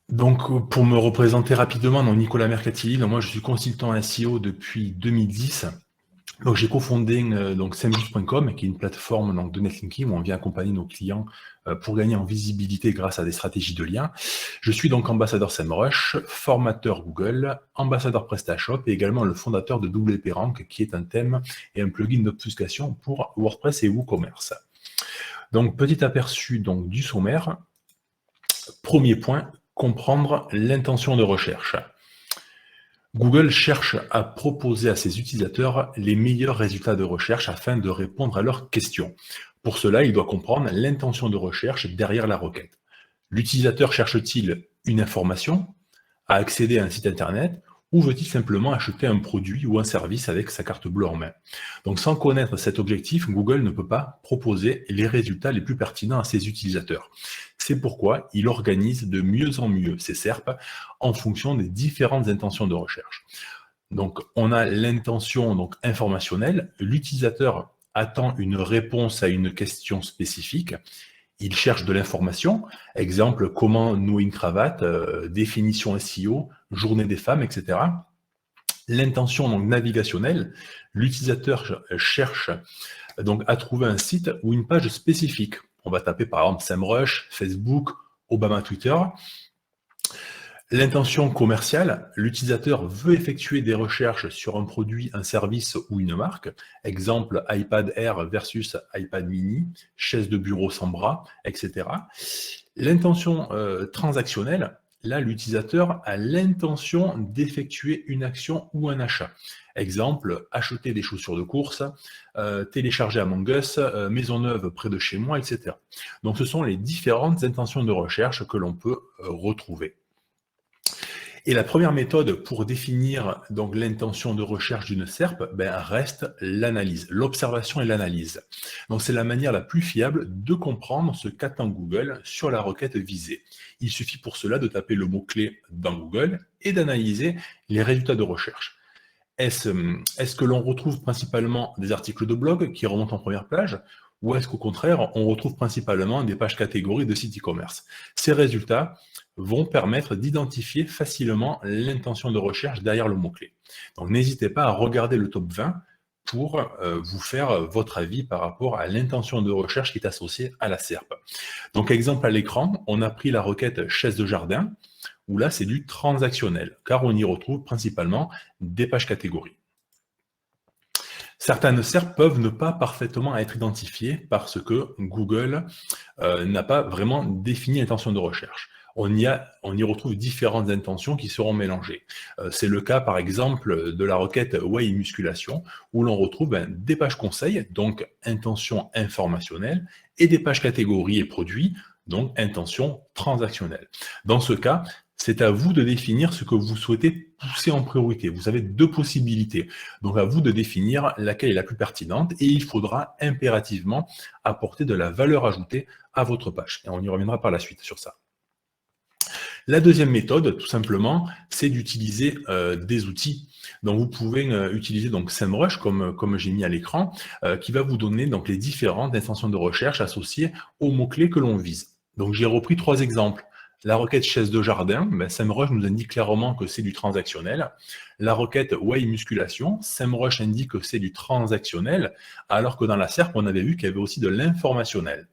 Donc, pour me représenter rapidement, donc Nicolas Mercatili, donc moi je suis consultant SEO depuis 2010. Donc j'ai cofondé donc semjuice.com, qui est une plateforme donc, de netlinking où on vient accompagner nos clients pour gagner en visibilité grâce à des stratégies de lien. Je suis donc ambassadeur SEMrush, formateur Google, ambassadeur PrestaShop et également le fondateur de WP Rank, qui est un thème et un plugin d'obfuscation pour WordPress et WooCommerce. Donc petit aperçu donc du sommaire. Premier point, comprendre l'intention de recherche. Google cherche à proposer à ses utilisateurs les meilleurs résultats de recherche afin de répondre à leurs questions. Pour cela, il doit comprendre l'intention de recherche derrière la requête. L'utilisateur cherche-t-il une information, à accéder à un site internet, ou veut-il simplement acheter un produit ou un service avec sa carte bleue en main? Donc sans connaître cet objectif, Google ne peut pas proposer les résultats les plus pertinents à ses utilisateurs. C'est pourquoi il organise de mieux en mieux ses SERP en fonction des différentes intentions de recherche. Donc on a l'intention donc informationnelle, l'utilisateur attend une réponse à une question spécifique. Il cherche de l'information, exemple, comment nouer une cravate, définition SEO, journée des femmes, etc. L'intention donc navigationnelle, l'utilisateur cherche donc à trouver un site ou une page spécifique. On va taper par exemple SEMrush, Facebook, Obama Twitter. L'intention commerciale, l'utilisateur veut effectuer des recherches sur un produit, un service ou une marque, exemple iPad Air versus iPad mini, chaise de bureau sans bras, etc. L'intention transactionnelle, là l'utilisateur a l'intention d'effectuer une action ou un achat. Exemple, acheter des chaussures de course, télécharger Among Us, maison neuve près de chez moi, etc. Donc ce sont les différentes intentions de recherche que l'on peut retrouver. Et la première méthode pour définir donc l'intention de recherche d'une SERP reste l'analyse, l'observation et l'analyse. Donc c'est la manière la plus fiable de comprendre ce qu'attend Google sur la requête visée. Il suffit pour cela de taper le mot-clé dans Google et d'analyser les résultats de recherche. Est-ce que l'on retrouve principalement des articles de blog qui remontent en première page, ou est-ce qu'au contraire, on retrouve principalement des pages catégories de sites e-commerce? Ces résultats vont permettre d'identifier facilement l'intention de recherche derrière le mot-clé. Donc n'hésitez pas à regarder le top 20 pour vous faire votre avis par rapport à l'intention de recherche qui est associée à la SERP. Donc exemple à l'écran, on a pris la requête chaise de jardin, où là c'est du transactionnel, car on y retrouve principalement des pages catégories. Certaines SERP peuvent ne pas parfaitement être identifiées parce que Google n'a pas vraiment défini l'intention de recherche. On y retrouve différentes intentions qui seront mélangées. C'est le cas, par exemple, de la requête Whey Musculation, où l'on retrouve des pages conseils, donc intention informationnelle, et des pages catégories et produits, donc intention transactionnelle. Dans ce cas, c'est à vous de définir ce que vous souhaitez pousser en priorité. Vous avez deux possibilités. Donc à vous de définir laquelle est la plus pertinente et il faudra impérativement apporter de la valeur ajoutée à votre page. Et on y reviendra par la suite sur ça. La deuxième méthode, tout simplement, c'est d'utiliser des outils. Donc vous pouvez utiliser donc SEMrush, comme j'ai mis à l'écran, qui va vous donner donc les différentes intentions de recherche associées aux mots-clés que l'on vise. Donc j'ai repris trois exemples. La requête chaise de jardin, SEMrush nous indique clairement que c'est du transactionnel. La requête Whey musculation, SEMrush indique que c'est du transactionnel, alors que dans la SERP, on avait vu qu'il y avait aussi de l'informationnel.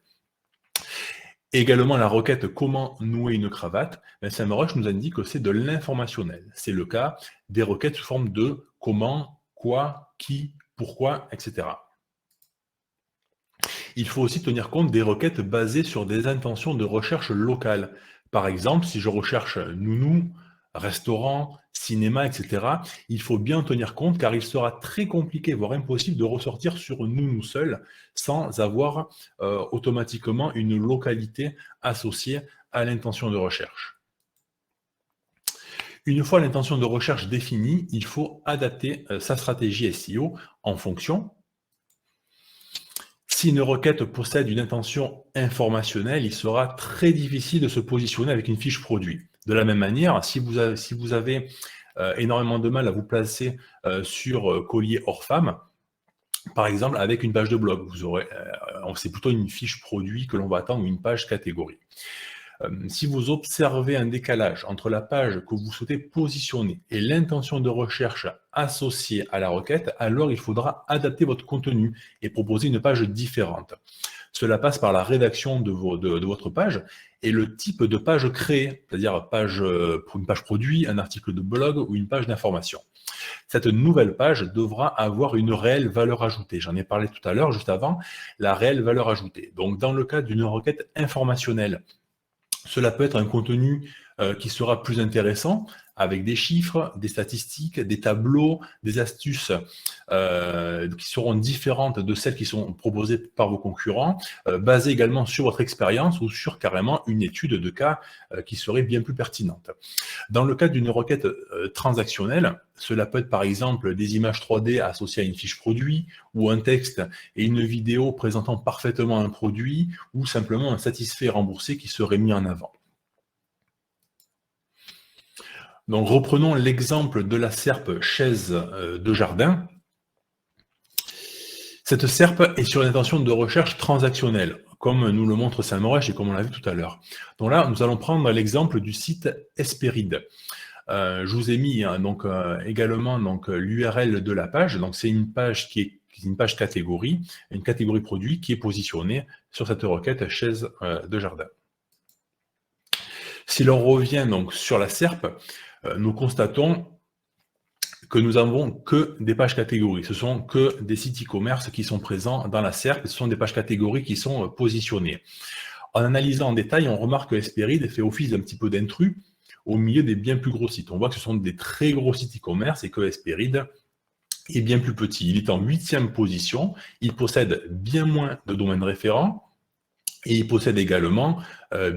Également, la requête comment nouer une cravate, SEMrush nous indique que c'est de l'informationnel. C'est le cas des requêtes sous forme de comment, quoi, qui, pourquoi, etc. Il faut aussi tenir compte des requêtes basées sur des intentions de recherche locales. Par exemple, si je recherche nounou, restaurant, cinéma, etc., il faut bien tenir compte car il sera très compliqué, voire impossible de ressortir sur nounou seul sans avoir automatiquement une localité associée à l'intention de recherche. Une fois l'intention de recherche définie, il faut adapter sa stratégie SEO en fonction. Si une requête possède une intention informationnelle, il sera très difficile de se positionner avec une fiche produit. De la même manière, si vous avez énormément de mal à vous placer sur collier hors femme, par exemple avec une page de blog, c'est plutôt une fiche produit que l'on va attendre ou une page catégorie. Si vous observez un décalage entre la page que vous souhaitez positionner et l'intention de recherche associée à la requête, alors il faudra adapter votre contenu et proposer une page différente. Cela passe par la rédaction de votre page et le type de page créée, c'est-à-dire une page produit, un article de blog ou une page d'information. Cette nouvelle page devra avoir une réelle valeur ajoutée. J'en ai parlé tout à l'heure, juste avant, la réelle valeur ajoutée. Donc, dans le cas d'une requête informationnelle, cela peut être un contenu qui sera plus intéressant, avec des chiffres, des statistiques, des tableaux, des astuces qui seront différentes de celles qui sont proposées par vos concurrents, basées également sur votre expérience ou sur carrément une étude de cas qui serait bien plus pertinente. Dans le cas d'une requête transactionnelle, cela peut être par exemple des images 3D associées à une fiche produit, ou un texte et une vidéo présentant parfaitement un produit, ou simplement un satisfait remboursé qui serait mis en avant. Donc reprenons l'exemple de la SERP chaise de jardin. Cette SERP est sur une intention de recherche transactionnelle, comme nous le montre Samrush et comme on l'a vu tout à l'heure. Donc là, nous allons prendre l'exemple du site Hesperide. Je vous ai mis également l'URL de la page. Donc c'est une page qui est une page catégorie, une catégorie produit qui est positionnée sur cette requête chaise de jardin. Si l'on revient donc sur la SERP, nous constatons que nous n'avons que des pages catégories. Ce sont que des sites e-commerce qui sont présents dans la SERP et ce sont des pages catégories qui sont positionnées. En analysant en détail, on remarque que Hesperide fait office d'un petit peu d'intrus au milieu des bien plus gros sites. On voit que ce sont des très gros sites e-commerce et que Hesperide est bien plus petit. Il est en 8e position, il possède bien moins de domaines référents, et il possède également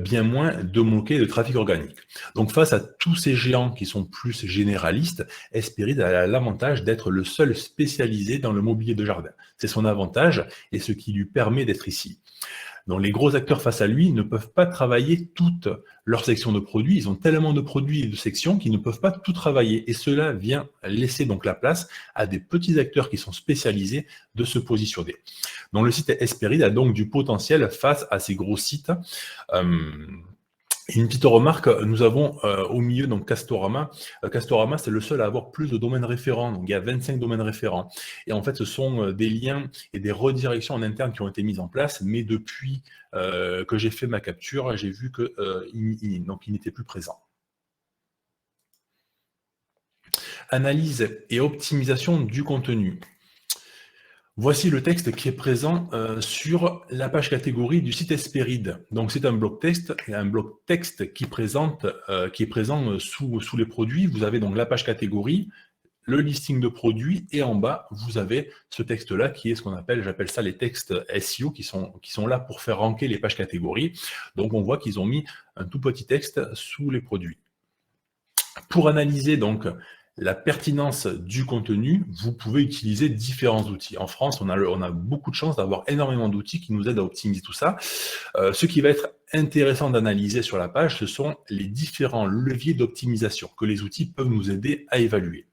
bien moins de mots-clés de trafic organique. Donc face à tous ces géants qui sont plus généralistes, Hesperide a l'avantage d'être le seul spécialisé dans le mobilier de jardin. C'est son avantage et ce qui lui permet d'être ici. Donc les gros acteurs face à lui ne peuvent pas travailler toutes leurs sections de produits. Ils ont tellement de produits et de sections qu'ils ne peuvent pas tout travailler. Et cela vient laisser donc la place à des petits acteurs qui sont spécialisés de se positionner. Donc le site Hesperide a donc du potentiel face à ces gros sites. Une petite remarque, nous avons au milieu donc Castorama. Castorama, c'est le seul à avoir plus de domaines référents. Donc il y a 25 domaines référents. Et en fait, ce sont des liens et des redirections en interne qui ont été mises en place, mais depuis que j'ai fait ma capture, j'ai vu qu'il n'était plus présent. Analyse et optimisation du contenu. Voici le texte qui est présent sur la page catégorie du site Hesperide. Donc c'est un bloc texte qui est présent sous les produits. Vous avez donc la page catégorie, le listing de produits et en bas vous avez ce texte-là qui est ce qu'on appelle, j'appelle ça les textes SEO qui sont là pour faire ranker les pages catégories. Donc on voit qu'ils ont mis un tout petit texte sous les produits. Pour analyser donc la pertinence du contenu, vous pouvez utiliser différents outils. En France, on a beaucoup de chance d'avoir énormément d'outils qui nous aident à optimiser tout ça. Ce qui va être intéressant d'analyser sur la page, ce sont les différents leviers d'optimisation que les outils peuvent nous aider à évaluer.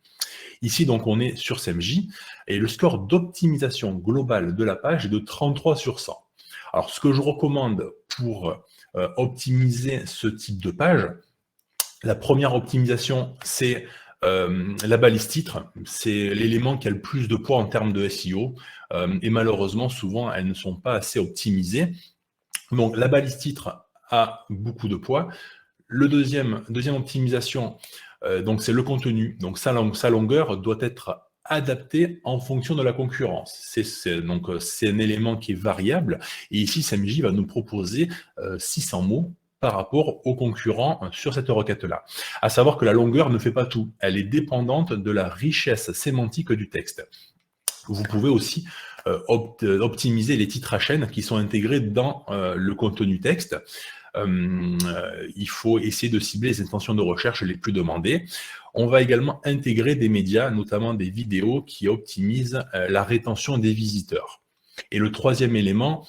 Ici, donc, on est sur SEMJ et le score d'optimisation globale de la page est de 33 sur 100. Alors, ce que je recommande pour optimiser ce type de page, la première optimisation, c'est la balise titre, c'est l'élément qui a le plus de poids en termes de SEO et malheureusement, souvent, elles ne sont pas assez optimisées. Donc, la balise titre a beaucoup de poids. Le deuxième optimisation, donc c'est le contenu. Donc, sa longueur doit être adaptée en fonction de la concurrence. C'est un élément qui est variable. Et ici, SEMJ va nous proposer 600 mots par rapport aux concurrents sur cette requête-là. À savoir que la longueur ne fait pas tout. Elle est dépendante de la richesse sémantique du texte. Vous pouvez aussi optimiser les titres à chaîne qui sont intégrés dans le contenu texte. Il faut essayer de cibler les intentions de recherche les plus demandées. On va également intégrer des médias, notamment des vidéos qui optimisent la rétention des visiteurs. Et le troisième élément,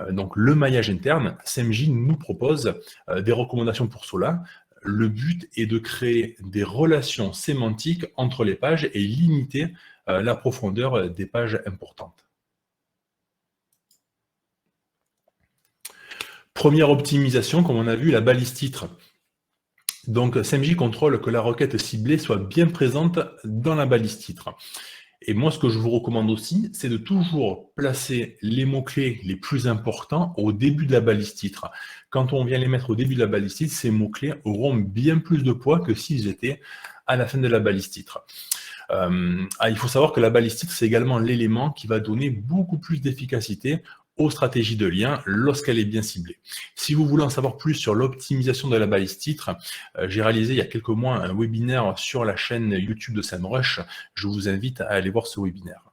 donc le maillage interne, SEMJ nous propose des recommandations pour cela. Le but est de créer des relations sémantiques entre les pages et limiter la profondeur des pages importantes. Première optimisation, comme on a vu, la balise titre. Donc, SEMJ contrôle que la requête ciblée soit bien présente dans la balise titre. Et moi, ce que je vous recommande aussi, c'est de toujours placer les mots-clés les plus importants au début de la balise titre. Quand on vient les mettre au début de la balise titre, ces mots-clés auront bien plus de poids que s'ils étaient à la fin de la balise titre. Il faut savoir que la balise titre, c'est également l'élément qui va donner beaucoup plus d'efficacité aux stratégies de lien lorsqu'elle est bien ciblée. Si vous voulez en savoir plus sur l'optimisation de la balise titre, j'ai réalisé il y a quelques mois un webinaire sur la chaîne YouTube de SEMrush. Je vous invite à aller voir ce webinaire.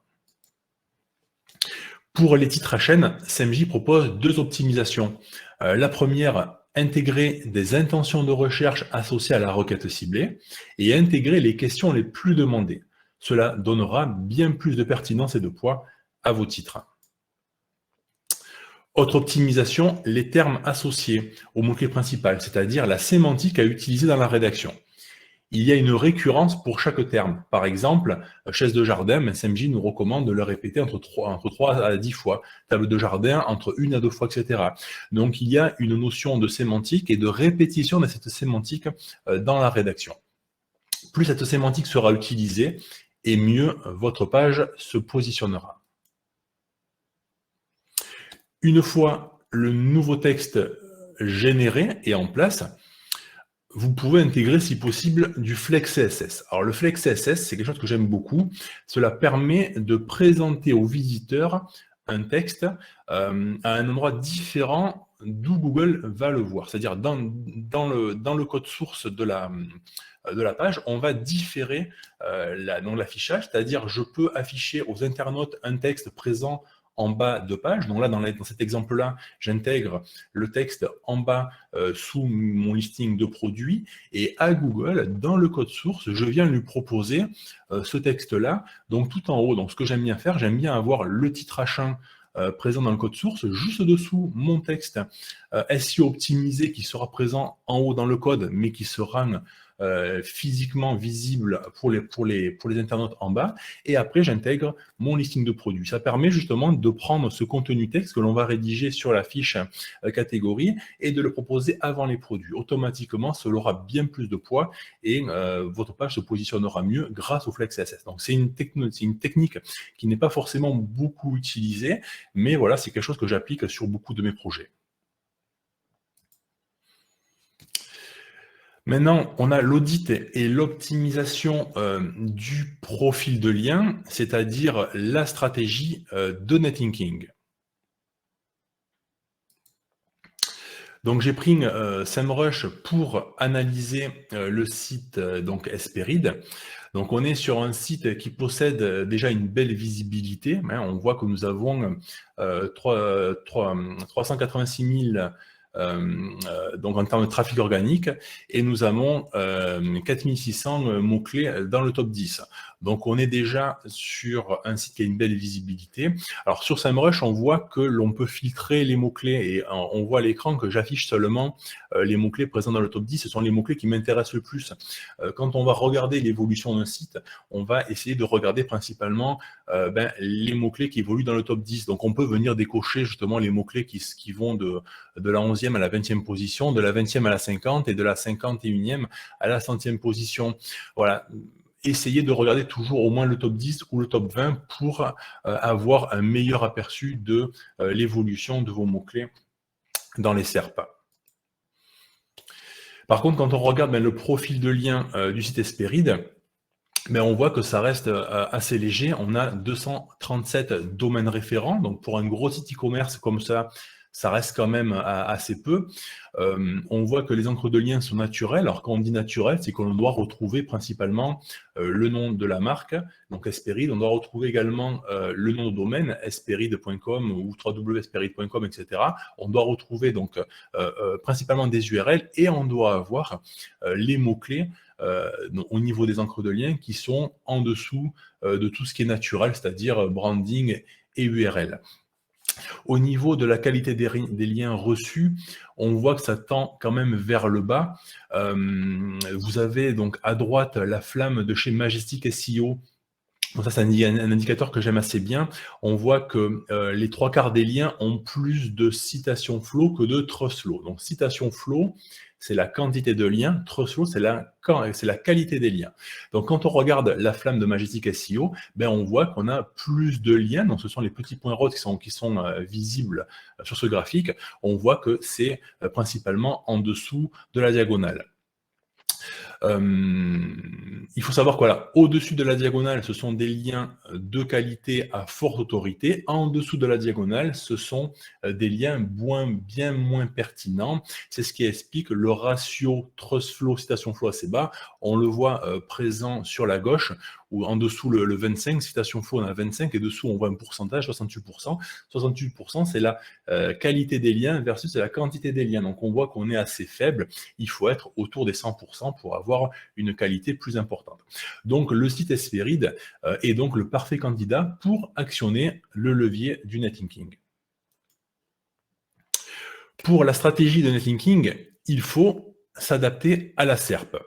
Pour les titres à chaîne, SEMJ propose 2 optimisations. La première, intégrer des intentions de recherche associées à la requête ciblée et intégrer les questions les plus demandées. Cela donnera bien plus de pertinence et de poids à vos titres. Autre optimisation, les termes associés au mot-clé principal, c'est-à-dire la sémantique à utiliser dans la rédaction. Il y a une récurrence pour chaque terme. Par exemple, chaise de jardin, SEMJ nous recommande de le répéter entre 3 à 10 fois. Table de jardin, entre 1 à 2 fois, etc. Donc, il y a une notion de sémantique et de répétition de cette sémantique dans la rédaction. Plus cette sémantique sera utilisée, et mieux votre page se positionnera. Une fois le nouveau texte généré et en place, vous pouvez intégrer, si possible, du Flex CSS. Alors, le Flex CSS, c'est quelque chose que j'aime beaucoup. Cela permet de présenter aux visiteurs un texte à un endroit différent d'où Google va le voir. C'est-à-dire, dans le code source de la page, on va différer l'affichage, c'est-à-dire je peux afficher aux internautes un texte présent en bas de page. Donc là, dans cet exemple-là, j'intègre le texte en bas sous mon listing de produits et à Google, dans le code source, je viens lui proposer ce texte-là, donc tout en haut. Donc ce que j'aime bien faire, j'aime bien avoir le titre H1 présent dans le code source, juste dessous mon texte SEO optimisé qui sera présent en haut dans le code, mais qui sera physiquement visible pour les internautes en bas, et après j'intègre mon listing de produits. Ça permet justement de prendre ce contenu texte que l'on va rédiger sur la fiche catégorie et de le proposer avant les produits. Automatiquement, cela aura bien plus de poids et votre page se positionnera mieux grâce au Flex CSS. Donc c'est une technique qui n'est pas forcément beaucoup utilisée, mais voilà, c'est quelque chose que j'applique sur beaucoup de mes projets. Maintenant, on a l'audit et l'optimisation du profil de lien, c'est-à-dire la stratégie de netlinking. Donc, j'ai pris SEMrush pour analyser le site donc Hesperide. Donc, on est sur un site qui possède déjà une belle visibilité. Hein, on voit que nous avons 386 000 donc en termes de trafic organique, et nous avons 4600 mots-clés dans le top 10. Donc on est déjà sur un site qui a une belle visibilité. Alors sur SEMrush, on voit que l'on peut filtrer les mots-clés, et on voit à l'écran que j'affiche seulement les mots-clés présents dans le top 10, ce sont les mots-clés qui m'intéressent le plus. Quand on va regarder l'évolution d'un site, on va essayer de regarder principalement les mots-clés qui évoluent dans le top 10. Donc on peut venir décocher justement les mots-clés qui vont de la 11e à la 20e position, de la 20e à la 50 et de la 51e à la 100e position. Voilà. Essayez de regarder toujours au moins le top 10 ou le top 20 pour avoir un meilleur aperçu de l'évolution de vos mots-clés dans les SERP. Par contre, quand on regarde le profil de lien du site Hesperide, on voit que ça reste assez léger. On a 237 domaines référents. Donc, pour un gros site e-commerce comme ça reste quand même assez peu. On voit que les encres de lien sont naturelles. Alors, quand on dit naturel, c'est qu'on doit retrouver principalement le nom de la marque, donc Hesperide. On doit retrouver également le nom de domaine, hesperide.com ou www.hesperide.com, etc. On doit retrouver donc principalement des URL, et on doit avoir les mots-clés au niveau des encres de lien qui sont en dessous de tout ce qui est naturel, c'est-à-dire branding et URL. Au niveau de la qualité des liens reçus, on voit que ça tend quand même vers le bas. Vous avez donc à droite la flamme de chez Majestic SEO Donc ça, c'est un indicateur que j'aime assez bien. On voit que les 3/4 des liens ont plus de citation flow que de trust flow. Donc citation flow, c'est la quantité de liens. Trust flow, c'est la qualité des liens. Donc quand on regarde la flamme de Majestic SEO, ben, on voit qu'on a plus de liens. Donc ce sont les petits points roses qui sont visibles sur ce graphique. On voit que c'est principalement en dessous de la diagonale. Il faut savoir que voilà, au-dessus de la diagonale, ce sont des liens de qualité à forte autorité. En dessous de la diagonale, ce sont des liens bien moins pertinents. C'est ce qui explique le ratio trust flow, citation flow assez bas. On le voit présent sur la gauche, ou en dessous le 25, citation flow on a 25, et dessous on voit un pourcentage, 68%. 68%, c'est la qualité des liens versus la quantité des liens. Donc on voit qu'on est assez faible. Il faut être autour des 100% pour avoir une qualité plus importante. Donc le site Hesperide est donc le parfait candidat pour actionner le levier du netlinking. Pour la stratégie de netlinking, il faut s'adapter à la SERP.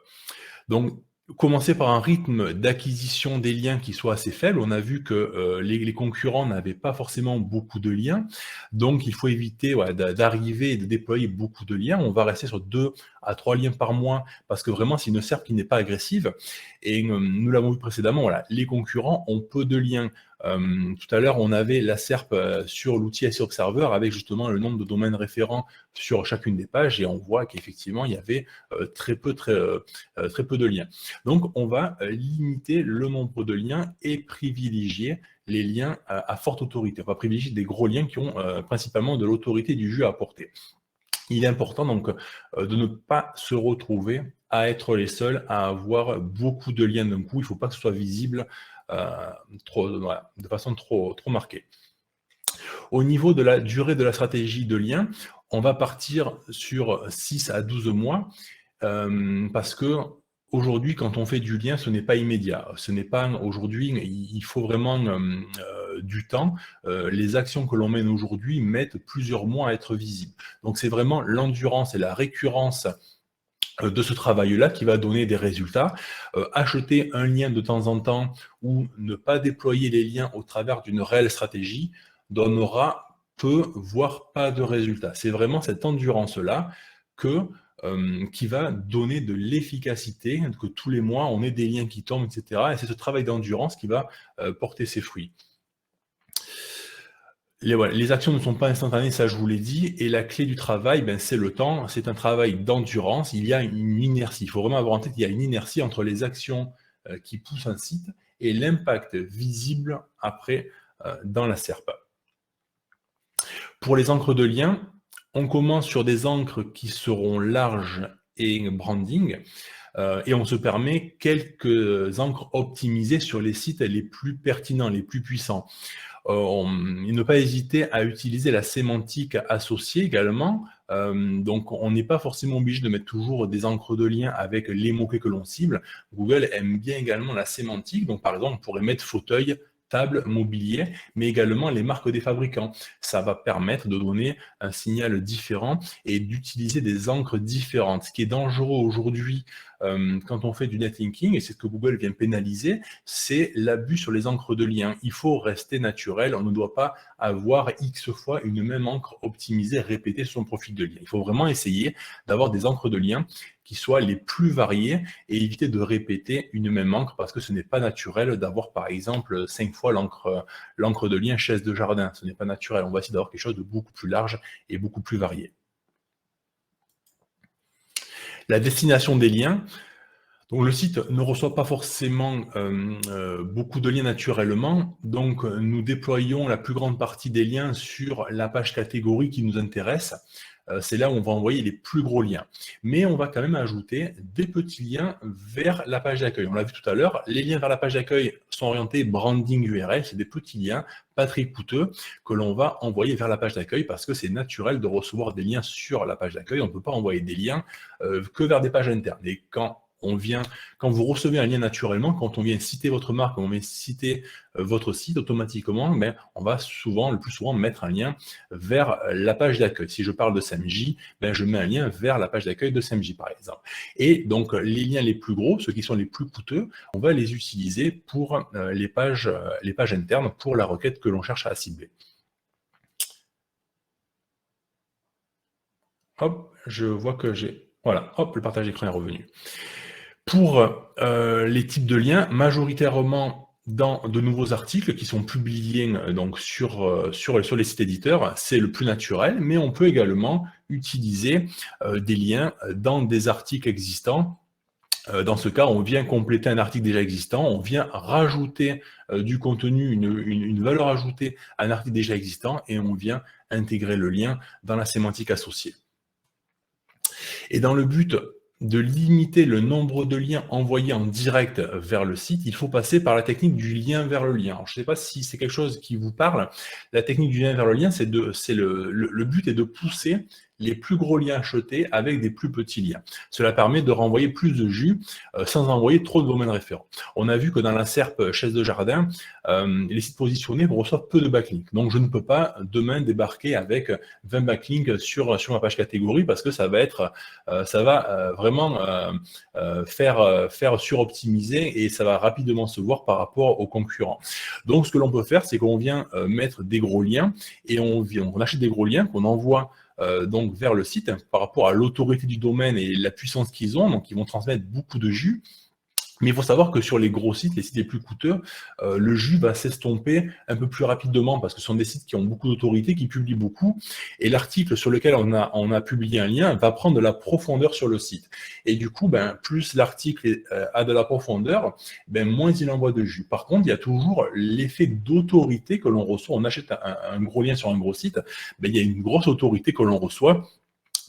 Donc, commencer par un rythme d'acquisition des liens qui soit assez faible. On a vu que les concurrents n'avaient pas forcément beaucoup de liens, donc il faut éviter d'arriver et de déployer beaucoup de liens. On va rester sur 2 à 3 liens par mois, parce que vraiment c'est une SERP qui n'est pas agressive, et nous l'avons vu précédemment, voilà, les concurrents ont peu de liens. Tout à l'heure, on avait la SERP sur l'outil SEO Observer avec justement le nombre de domaines référents sur chacune des pages, et on voit qu'effectivement il y avait très peu de liens. Donc on va limiter le nombre de liens et privilégier les liens à forte autorité. On va privilégier des gros liens qui ont principalement de l'autorité du jeu à apporter. Il est important donc de ne pas se retrouver à être les seuls à avoir beaucoup de liens d'un coup. Il ne faut pas que ce soit visible de façon trop marquée. Au niveau de la durée de la stratégie de lien, on va partir sur 6 à 12 mois parce que aujourd'hui, quand on fait du lien, ce n'est pas immédiat. Ce n'est pas aujourd'hui, il faut vraiment du temps. Les actions que l'on mène aujourd'hui mettent plusieurs mois à être visibles. Donc c'est vraiment l'endurance et la récurrence de ce travail-là qui va donner des résultats. Acheter un lien de temps en temps ou ne pas déployer les liens au travers d'une réelle stratégie donnera peu, voire pas de résultats. C'est vraiment cette endurance-là qui va donner de l'efficacité, que tous les mois, on ait des liens qui tombent, etc. Et c'est ce travail d'endurance qui va porter ses fruits. Les actions ne sont pas instantanées, ça je vous l'ai dit, et la clé du travail, c'est le temps, c'est un travail d'endurance, il y a une inertie, il faut vraiment avoir en tête qu'il y a une inertie entre les actions qui poussent un site et l'impact visible après dans la SERP. Pour les encres de lien, on commence sur des encres qui seront larges et branding, et on se permet quelques encres optimisées sur les sites les plus pertinents, les plus puissants. Ne pas hésiter à utiliser la sémantique associée également. Donc, on n'est pas forcément obligé de mettre toujours des encres de lien avec les mots-clés que l'on cible. Google aime bien également la sémantique. Donc, par exemple, on pourrait mettre fauteuil, table, mobilier, mais également les marques des fabricants. Ça va permettre de donner un signal différent et d'utiliser des encres différentes. Ce qui est dangereux aujourd'hui quand on fait du netlinking, et c'est ce que Google vient pénaliser, c'est l'abus sur les encres de lien. Il faut rester naturel, on ne doit pas avoir X fois une même encre optimisée, répétée sur son profil de lien. Il faut vraiment essayer d'avoir des encres de lien qui soient les plus variées et éviter de répéter une même encre parce que ce n'est pas naturel d'avoir par exemple 5 fois l'encre de lien chaise de jardin. Ce n'est pas naturel. On va essayer d'avoir quelque chose de beaucoup plus large et beaucoup plus varié. La destination des liens. Donc le site ne reçoit pas forcément beaucoup de liens naturellement, donc nous déployons la plus grande partie des liens sur la page catégorie qui nous intéresse. C'est là où on va envoyer les plus gros liens. Mais on va quand même ajouter des petits liens vers la page d'accueil. On l'a vu tout à l'heure, les liens vers la page d'accueil sont orientés branding URL, c'est des petits liens pas très coûteux que l'on va envoyer vers la page d'accueil parce que c'est naturel de recevoir des liens sur la page d'accueil. On ne peut pas envoyer des liens que vers des pages internes. Et quand on vient, quand vous recevez un lien naturellement, quand on vient citer votre marque, quand on vient citer votre site, automatiquement, ben, on va souvent, le plus souvent, mettre un lien vers la page d'accueil. Si je parle de SAMJ, ben, je mets un lien vers la page d'accueil de SAMJ, par exemple. Et donc, les liens les plus gros, ceux qui sont les plus coûteux, on va les utiliser pour les pages internes, pour la requête que l'on cherche à cibler. Hop, je vois que j'ai... Voilà, hop, le partage d'écran est revenu. Pour les types de liens, majoritairement dans de nouveaux articles qui sont publiés donc sur les sites éditeurs, c'est le plus naturel, mais on peut également utiliser des liens dans des articles existants. Dans ce cas, on vient compléter un article déjà existant, on vient rajouter du contenu, une valeur ajoutée à un article déjà existant, et on vient intégrer le lien dans la sémantique associée. Et dans le but de limiter le nombre de liens envoyés en direct vers le site, il faut passer par la technique du lien vers le lien. Alors, je ne sais pas si c'est quelque chose qui vous parle. La technique du lien vers le lien, le but est de pousser les plus gros liens achetés avec des plus petits liens. Cela permet de renvoyer plus de jus sans envoyer trop de domaines référents. On a vu que dans la SERP chaise de jardin, les sites positionnés reçoivent peu de backlinks. Donc, je ne peux pas demain débarquer avec 20 backlinks sur ma page catégorie parce que ça va vraiment faire suroptimiser et ça va rapidement se voir par rapport aux concurrents. Donc, ce que l'on peut faire, c'est qu'on vient mettre des gros liens et on achète des gros liens qu'on envoie donc vers le site par rapport à l'autorité du domaine et la puissance qu'ils ont, donc ils vont transmettre beaucoup de jus. Mais il faut savoir que sur les gros sites, les sites les plus coûteux, le jus va s'estomper un peu plus rapidement parce que ce sont des sites qui ont beaucoup d'autorité, qui publient beaucoup. Et l'article sur lequel on a publié un lien va prendre de la profondeur sur le site. Et du coup, plus l'article a de la profondeur, moins il envoie de jus. Par contre, il y a toujours l'effet d'autorité que l'on reçoit. On achète un gros lien sur un gros site, il y a une grosse autorité que l'on reçoit.